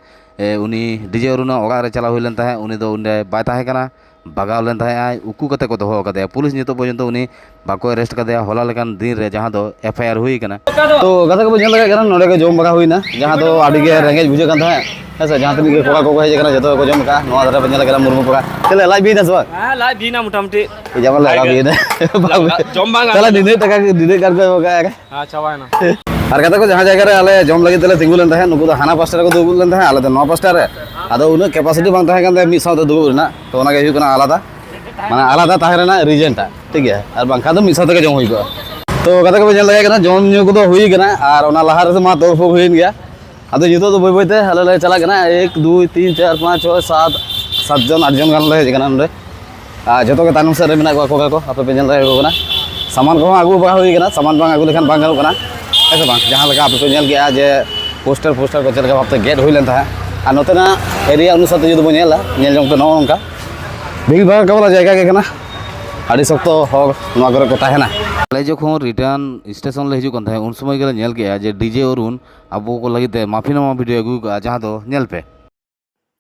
ᱩᱱᱤ ᱰᱤᱡে ᱚᱨᱩণᱟᱜ ᱚᱲᱟᱜ ᱨᱮ ᱪᱟᱞᱟᱣ ᱦᱩᱭ ᱞᱮᱱ ᱛᱟᱦᱮᱸᱫ ᱩᱱᱤ ᱫᱚ ᱚᱸᱰᱮ ᱵᱟᱭ ᱛᱟᱦᱮᱸ ᱠᱟᱱᱟ ᱵᱟᱜᱟᱣ ᱞᱮᱱ ᱛᱟᱦᱮᱸ ᱟᱭ ᱩᱠᱩ ᱠᱟᱛᱮ ᱠᱚ ᱫᱚᱦᱚ ᱟᱠᱟᱫᱮᱭᱟ ᱯᱩᱞᱤᱥ ᱱᱤᱛᱚᱜ ᱯᱚᱨᱡᱚᱱᱛᱚ ᱩᱱᱤ ᱵᱟᱠᱚ ᱮᱨᱮᱥᱴ ᱠᱟᱫᱮᱭᱟ ᱦᱚᱞᱟ ᱞᱮᱠᱟᱱ ᱫᱤᱱ ᱨᱮ ᱡᱟᱦᱟᱸ ᱫᱚ ᱮᱯᱷᱟᱭᱟᱨ ᱦᱩᱭ ᱟᱠᱟᱱᱟ ᱛᱚ ᱜᱟᱛᱮ ᱠᱚ ᱧᱮᱞ ᱫᱟᱲᱮᱭᱟᱜ ᱠᱟᱱᱟ ᱱᱚᱰᱮ ᱜᱮ ᱡᱚᱢ ᱵᱟᱲᱟ ᱦᱩᱭᱱᱟ ᱡᱟᱦᱟᱸ ᱫᱚ ᱟᱹᱰᱤ ᱜᱮ ᱨᱮᱸᱜᱮᱡ ᱵᱩᱡᱷᱟᱹᱜ ᱠᱟᱱ ᱛᱟᱦᱮᱸᱫ ᱦᱮᱸᱥᱮ ᱡᱟᱦᱟᱸ ᱛᱤᱱᱟᱹᱜ ᱜᱮ ᱠᱚᱲᱟ ᱠᱚᱠᱚ ᱦᱮᱡ ᱟᱠᱟᱱᱟ ᱡᱚᱛᱚ ᱜᱮᱠᱚ ᱡᱚᱢ ᱠᱟᱜᱼᱟ ᱱᱚᱣᱟ ᱫᱷᱟᱨᱮ ᱯᱮ ᱧᱮᱞ ᱠᱟᱱᱟ ᱢᱩᱨᱢᱩ ᱠᱚᱲᱟ ᱪᱮᱫ ᱞᱟᱡ ᱵᱤᱭᱮᱱᱟ ᱥᱮ ᱵᱟᱝ হ্যাঁ লাইভ বিনা মোটামুটি যেমন লাগা বিয়েনে জম বাং তাহলে দিনের কার হ্যাঁ চাবাই না আর kata ko jahan jayga re ale jom lagi tele tingul len tahen nuku do hana pasta re ko dugul len tahen ale do 9 pasta re ado una capacity bang tahen kan de mi saw de dugul na to ona ge hu kana alada mane alada tahen rena region ta thik gaya ar bang khan do mi saw te jom hui ko to kata ko nyel lage kana jom nyu ko do hui kana ar ona lahar se ma tor phok huin gaya ado jito do boy boy te ale le chala kana 1 2 3 4 5 6 7 7 John 8 John gan le hej kana nde joto ke tanung sare mena ko ko ape pe nyel lage ko kana saman ko agu ba hui kana saman bang agu lekhan bang gano kana ऐसे बांग जहाँ लगा आप तो गया जे poster को चल के भापते गेट हुई लेता है और नोतना एरिया अनुसार जो बो नेला नेल जंग तो नो उनका भीड़ भाड़ का वाला जगह के कना आड़ी सख्त हर नवा करे को ताहेना आले जखन रिटर्न स्टेशन ले हिजु कन थाहे उन समय गेले नेल गया जे डीजे अरुण अबो को लगिते माफिनामा भिडियो अगु जहाँ तो नेल पे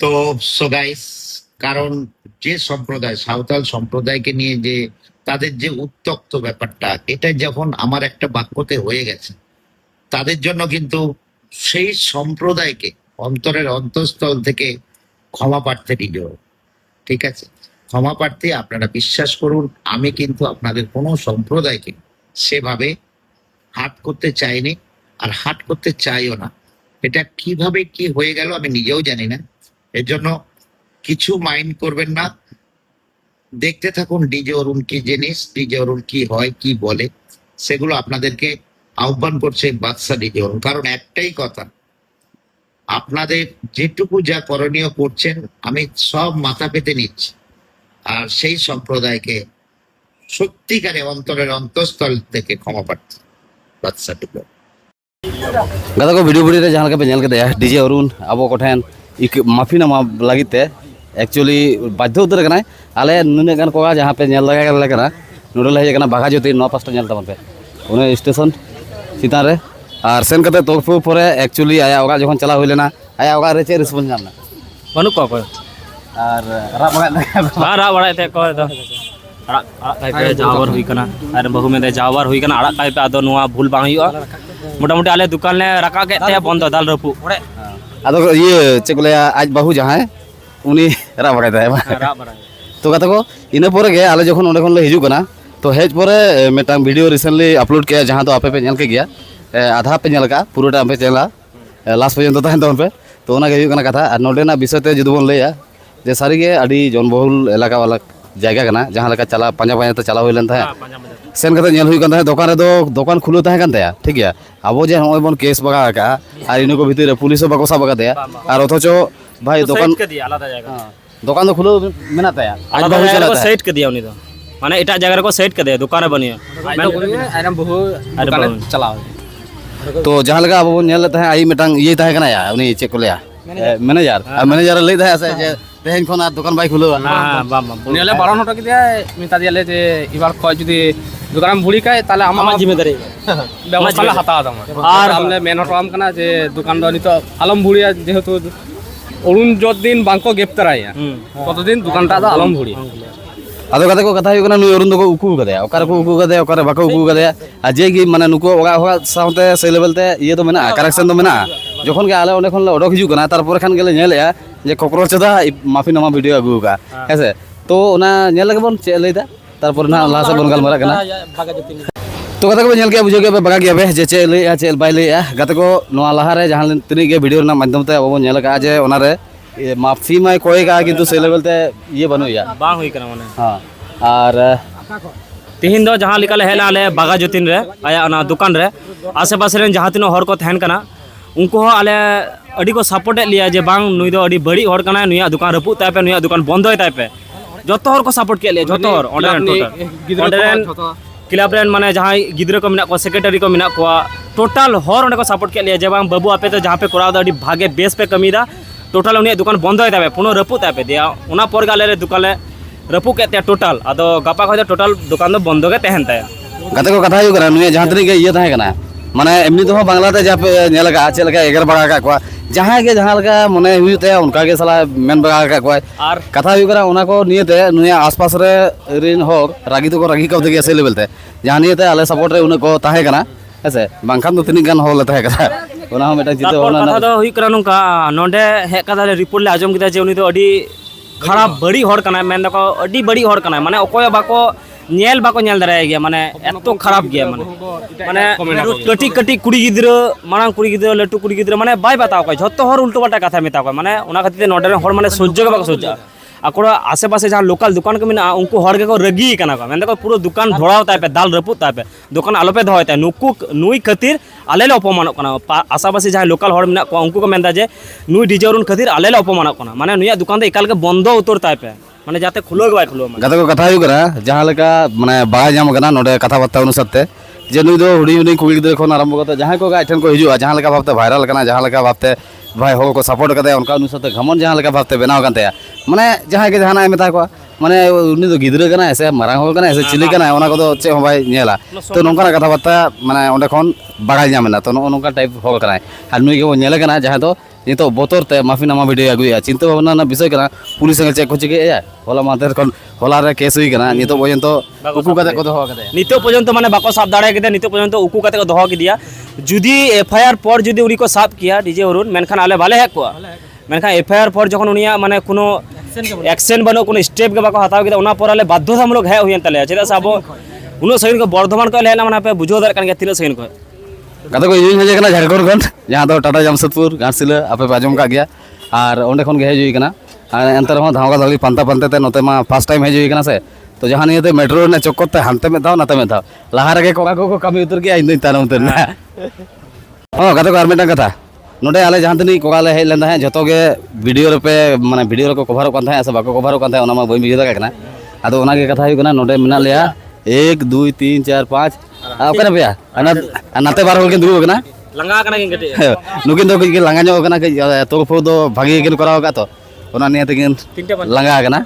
তো সো গাইস কারণ যে সম্প্রদায় সাঁওতাল সম্প্রদায়কে নিয়ে যে তাদের যে উত্তক্ত ব্যাপারটা এটা যখন আমার একটা বাক্যতে হয়ে গেছে তাদের জন্য কিন্তু সেই সম্প্রদায়কে অন্তরের অন্তঃস্থল থেকে ক্ষমা প্রার্থী নিজেও ঠিক আছে ক্ষমা প্রার্থী আপনারা বিশ্বাস করুন আমি কিন্তু আপনাদের কোনো সম্প্রদায়কে সেভাবে হাট করতে চাইনি আর হাট করতে চাইও না এটা কিভাবে কি হয়ে গেল আমি নিজেও জানি না এর জন্য কিছু মাইন্ড করবেন না দেখতে থাকুন ডিজে অরুণ কি জিনিস ডিজে অরুণ কি হয় কি বলে সেগুলো আপনাদেরকে আহ্বান করছে বাদশা ডিজে অরুণ কারণ একটাই কথা আপনাদের যেটুকু যা করণীয় করছেন আমি সব মাথা পেতে নিচ্ছি আর সেই সম্প্রদায়কে সত্যিকারে অন্তরের অন্তঃস্থল থেকে ক্ষমা প্রার্থী বাদশা ডিজে gata ko video रे जहाँ पे नेल के डीजे अरुण अब कोठेन माफिनामा लगित ते एक्चुअली बाध्य उतर कना आले नुने गान को जहाँ पे नेल लगा कना नोडल हे कना बागा ज्योति 9 5 नेल तमन पे उन स्टेशन चितान रे और सेन कते तोफु परे एक्चुअली आया ओगा जखन चला हुई लेना आया ओगा रे चे रिस्पॉन्स नामना বানু কো কো और रा बगा রা বাড়াই তে কো তো আড়া কাই পে যাওয়ার हुई कना আর बहु में दे जावर हुई कना आड़ा काई पे आदो नुआ भूल बांग हुआ मोटामुटी आले दुकान ले रखा के ते बंद दाल रपु आदो ये चे को आज बाहु जहाँ उनी रा बगा रा बाड़ाई तो कता को इना परे गे आले जखन ओंडे खन ले हिजु कना तो हेज परे मेटांग वीडियो रिसेंटली अपलोड किया जहाँ तो आपे पे नेल के गया आधा पे नेल का पुरोटा पे चला लास्ट पर्यंत तहन तहन पे तो ओना गे हुई कना कथा और नोडेना विषय ते जुदि बोन लैया जे सारी गे आडी जनबहुल इलाका वाला जगह कना जहाँ लगा चला पांजा पांजा ते चला हुई लेन था सेन कते नेल हुई कन था दुकान रे दो दुकान खुलो था कन था ठीक है अब जे होय बन केस बगा का और इनको भीतर पुलिस बको सब बगा दे और अथचो भाई दुकान के दिया आलादा जगह दुकान तो खुलो मेना था आलादा जगह को सेट के दिया उनी तो माने एटा जगह को सेट के दिया दुकान बनी मैंने बहु दुकान चलाओ तो जहाँ लगा अब नेल था आई मेटांग ये था कना या उनी चेक को लिया मैनेजर ले था से जे तेहन खन दुकान बाई खुलो हां बाम नेले 12 টাকা দিয়া মিতা দিয়ালে যে এবার কয় যদি দোকান ভুড়ি খায় তাহলে আমার জিম্মেদারি ব্যবস্থা ᱞᱮ ᱦᱟᱛᱟᱣ ᱫᱟ আর আমলে মেন হটাম কানা যে দোকান ᱫᱚ ᱱᱤᱛᱚᱜ আলম ভুড়িয়া যেহেতু অরুণ যতদিন বাংকো গ্রেপ্তারাইয়া ততদিন দোকানটা ᱫᱚ আলম ভুড়িয়া ᱟᱫᱚ ᱠᱟᱛᱷᱟ ᱠᱚ ᱠᱟᱛᱷᱟ ᱦᱩᱭᱩᱜ ᱠᱟᱱᱟ ᱱᱩᱭ ᱚᱨᱩᱱ ᱫᱚᱠᱚ ᱩᱠᱩ ᱠᱟᱫᱮᱭᱟ ᱚᱠᱟᱨᱮ ᱠᱚ ᱩᱠᱩ ᱠᱟᱫᱮᱭᱟ ᱚᱠᱟᱨᱮ ᱵᱟᱠᱚ ᱩᱠᱩ ᱠᱟᱫᱮᱭᱟ ᱟᱨ ᱡᱮ ᱜᱮ ᱢᱟᱱᱮ ᱱᱩᱠᱩ ᱚᱲᱟᱜ ᱦᱚᱲᱟᱜ ᱥᱟᱶᱛᱮ ᱥᱮ ᱞᱮᱵᱮᱞ ᱛᱮ ᱤᱭᱟᱹ ᱫᱚ ᱢᱮᱱᱟᱜᱼᱟ ᱠᱟᱨᱮᱠᱥᱚᱱ ᱫᱚ ᱢᱮᱱᱟᱜᱼᱟ ᱡᱚᱠᱷᱚᱱ ᱜᱮ ᱟᱞᱮ ᱚᱸᱰᱮ ᱠᱷᱚᱱ ᱞᱮ ᱚᱰᱚᱠ ᱦᱤᱡᱩᱜ ᱠᱟᱱᱟ ᱛᱟᱨᱯᱚᱨᱮ ᱠᱷᱟᱱ ᱜᱮᱞᱮ ᱧᱮᱞᱮᱜᱼᱟ ᱡᱮ ᱠᱚᱠᱨᱚᱪ ᱫᱟ ᱢᱟফᱤ ᱱᱟᱢᱟ ᱵᱷᱤᱰᱤᱭᱳ ᱟᱹᱜᱩ ᱟᱠᱟᱜᱼᱟ ᱦᱮᱸᱥᱮ ᱛᱚ ᱚᱱᱟ ᱧᱮᱞ ᱞᱮᱜᱮ ᱵᱚᱱ ᱪᱮᱫ ᱞᱟᱹᱭᱫᱟ ᱛᱟᱨᱯᱚᱨᱮ ᱱᱟᱜ ᱞᱟᱦᱟ ᱥᱮᱫ ᱵᱚᱱ ᱜᱟᱞᱢᱟᱨᱟᱜ ᱠᱟᱱᱟ तो कथा कोᱧᱮᱞ ᱠᱮᱜᱼᱟ ᱵᱩᱡᱷᱟᱹᱣ ᱠᱮᱜᱼᱟ ᱵᱟᱜᱟ ᱜᱮᱭᱟ ᱵᱮ ᱡᱮ ᱪᱮᱫ ᱞᱟᱹᱭᱮᱜᱼᱟ ᱪᱮᱫ ᱵᱟᱭ ᱞᱟᱹᱭᱮᱜᱼᱟ ᱜᱟᱛᱮ ᱠᱚ ᱱᱚᱣᱟ ᱞᱟᱦᱟᱨᱮ ᱡᱟᱦᱟᱸ ᱛᱤᱱᱟᱹᱜ ᱜᱮ ᱵᱷᱤᱰᱤᱭᱳ ᱨᱮᱱᱟᱜ ᱢᱟᱫᱽᱫᱷᱚᱢ ᱛᱮ ᱟᱵᱚ ᱵᱚᱱ ᱧᱮᱞ ᱟᱠᱟᱜᱼᱟ ᱡᱮ ᱚᱱᱟᱨᱮ ᱢᱟফি ᱢᱟᱭ ᱠᱚᱭ ᱠᱟᱜᱼᱟ ᱠᱤᱱᱛᱩ ᱥᱮ ᱞᱮᱵᱮᱞ ᱛᱮ ᱤᱭᱟᱹ ᱵᱟᱹᱱᱩᱜᱼᱟ ᱵᱟᱝ ᱦᱩᱭ ᱠᱟᱱᱟ ᱢᱟᱱᱮ ᱦᱮᱸ ᱟᱨ ᱛᱤᱦᱤᱧ ᱫᱚ ᱡᱟᱦᱟᱸ ᱞᱮᱠᱟ ᱞᱮ ᱦᱮᱡ ᱞᱮᱱᱟ ᱟᱞᱮ ᱵᱟᱜᱟ ᱡᱚᱛᱤᱱ ᱨᱮ ᱟᱭᱟᱜ ᱚᱱᱟ ᱫᱚᱠᱟन ᱨᱮ ᱟᱥᱮ ᱯᱟᱥᱮ ᱨᱮᱱ ᱡᱟᱦᱟᱸ ᱛᱤᱱᱟᱹᱜ ᱦᱚᱲ ko ᱛᱟᱦᱮᱱ ᱠᱟᱱᱟ उनको ᱦᱚᱸ ᱟᱞᱮ ᱟᱹᱰᱤ ᱠᱚ ᱥᱟᱯᱳᱨᱴ ᱮᱫ ᱞᱮᱭᱟ ᱡᱮ ᱵᱟᱝ ᱱᱩᱭ ᱫᱚ ᱟᱹᱰᱤ ᱵᱟᱹᱲᱤᱡ ᱦᱚᱲ ᱠᱟᱱᱟᱭ ᱱᱩᱭᱟᱜ ᱫᱚᱠᱟन ᱨᱟᱹᱯᱩᱫ ᱛᱟᱭ ᱯᱮ ᱱᱩᱭᱟᱜ ᱫᱚᱠᱟन ᱵᱚᱱᱫᱚᱭ ᱛᱟᱭ ᱯᱮ ᱡᱚᱛᱚ ᱦᱚᱲ ᱠᱚ ᱥᱟᱯᱳᱨट ᱠᱮᱫ ᱞᱮᱭᱟ ᱡᱚᱛᱚ ᱦᱚᱲ ᱚᱸᱰᱮ ᱨᱮᱱ ᱴᱳᱴᱟल ᱚᱸᱰᱮ ᱨᱮᱱ क्लब रेन माने जहाँ गिद्रा को मेना को सेक्रेटरी को मेना को टोटल हर को सपोर्ट के लिए जब बाबू आपे तो जहाँ पे कोराव दा भागे बेस पे कमी दा टोटल उन्हें दुकान बंद होता है पुनः रपू तापे दिया उना पर गाले दुकान रपू के टोटल अदो गापा खो टोटल दुकान दो बंद के तहन ताया गाते को कथा हुई नुई जहाँ तक ये तहे कना माने एमनी तो बांग्लाते जहाँ पे नेल का चेल का एगर बगा का जहाँ के जहाँ लगा मने हुई ते उनका के साला मेन बगा का और कथा हुई करा उना को नियते नुई आसपास रे रिन हो रागी तो को रागी का से लेवल ते जहाँ नियते आले सपोर्ट रे उनको तहे कना ऐसे बांखान तो तीन गान होल तहे करा उना हम एटा जिते होना कथा दो हुई करा नुका नोंडे हे कदा रिपोर्ट ले आजम किदा जे उनी तो अडी खराब बड़ी हड़ कना मेन दको अडी बड़ी हड़ कना माने अकोय बाको नेल बाको नेल दराय गया माने एतो खराब गया माने कटी कटी कुड़ी गिद्र मांग कुड़ी गिद्र लट्टू कुड़ी गिद्र माने बाय बताओ को झत्तो हर उल्टो पाल्टा कथा मेता को माने उना खातिर नोडे हर माने सह्य के बाको सह्य आकोड़ा आसे पासे जहाँ लोकल दुकान को मेना उनको हर के को रगी कना को मेन दको पूरा दुकान धोड़ाव ताय पे दाल रपुत ताय पे दुकान आलो पे धोय ताय नुकु नुई खातिर आले ले अपमानक कना आसा पासे जहाँ लोकल हर मेना को उनको को मेनदा जे नुई डिजरुन खातिर आले ले अपमानक कना माने नुई दुकान दो एकाल के बंद उतर ताय पे माने जाते खुलो के बाय खुलो गाते को कथा हुई करा जहाँ लेका माने बाय जाम कना नोडे कथा बार्ता अनुसार ते जे नुई दो हुडी हुडी कुड़ी गिद्रा खन आरंभ करते जहाँ को आठन को हिजुआ जहाँ लेका भाबते वायरल कना जहाँ लेका भाबते भाई हर को सपोर्ट करते उनका अनुसार ते घमन जहाँ लेका भाबते बनाव कानते माने जहाँ के जहाँ मेता को माने उनी तो गिद्रा कना ऐसे मारांग हो कना ऐसे चिली कना ओना को तो चे हो भाई नेला तो नोंका कथा बार्ता माने ओंडे खन बागाय जामेना तो नोंका टाइप हो कना आर नुई को नेले कना जहाँ तो नितो बोतर ते माफी नामा वीडियो अगुया चिंता भावना ना विषय कना पुलिस संगे चेक को चिके होला मातेर कोन होला रे केस हुई कना नितो पर्यंत उकु कते को दोहो कते नितो पर्यंत माने बाको साफ दाड़े केदे नितो पर्यंत उकु कते को दोहो किदिया जुदी एफआईआर पर जुदी उनी को साफ किया डीजे अरुण मेनखान आले भाले हेक को मेनखान एफआईआर पर जखन उनिया माने कोनो एक्शन बनो कोनो स्टेप के बाको हताव किदा उना पर आले बाध्यतामूलक हे हुयन तले चेदा साबो उनो सगिन को बर्धमान को लेना माने पे बुझो दर कन के तिनो सगिन को गाते को यूं हेजे कना झारखंड जहाँ तो टाटा जमशेदपुर घाटशिला आपे आजम का गया और ओंडे खन गे हेज हुई कना एंतर हो धावगा धावगी पांता पांते ते नोते मा फर्स्ट टाइम हेज हुई कना से तो जहाँ नियते मेट्रो ने चक्कर ते हानते में धाव नाते में धाव लाहा रे कोका को कमी उतर के इन तान उतर ना हां गाते को आर मेटा कथा नोडे आले जहाँ तनी कोका ले हेज लेंदा है जतो गे वीडियो रे पे माने वीडियो रे को कवर कान था से बाको कवर कान था ओना मा बई बिजो दा कना आदो ओना गे कथा हुई कना नोडे मेना लिया 1 2 3 4 5 ओकना भैया नाते बार होल के दुरु कना लंगा कना किन गटे नुकिन दो के लंगा ᱧᱚᱜ कना के तो फो दो भागी किन कराव का तो ओना नियते किन लंगा कना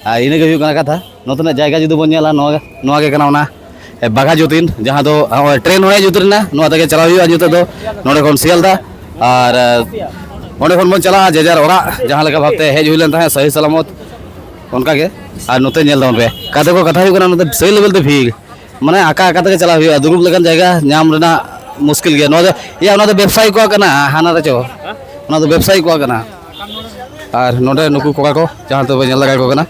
आ इने के हुई कना कथा नतुना जायगा जुदि बोन नेला नोवा के कना ओना बागा जोतिन जहाँ दो ट्रेन होय जुतरना नोवा तके चलाव हुई जुते दो नोडे कोन सियालदा और ओंडे कोन बोन चला जेजार ओरा जहाँ लेका भाबते हेज हुई लेन था सही सलामत उनका के और नोते नेल दोन पे काते को कथा हुई कना नोते सही लेवल ते भीग माने आका आका तके चला हुई दुरुब लेकन जायगा नाम रेना मुश्किल गया नो या ना तो व्यवसायी को कना हाना रे चो ना तो व्यवसायी को कना और नोडे नुकु कोका को जहाँ तो नेल लगा को कना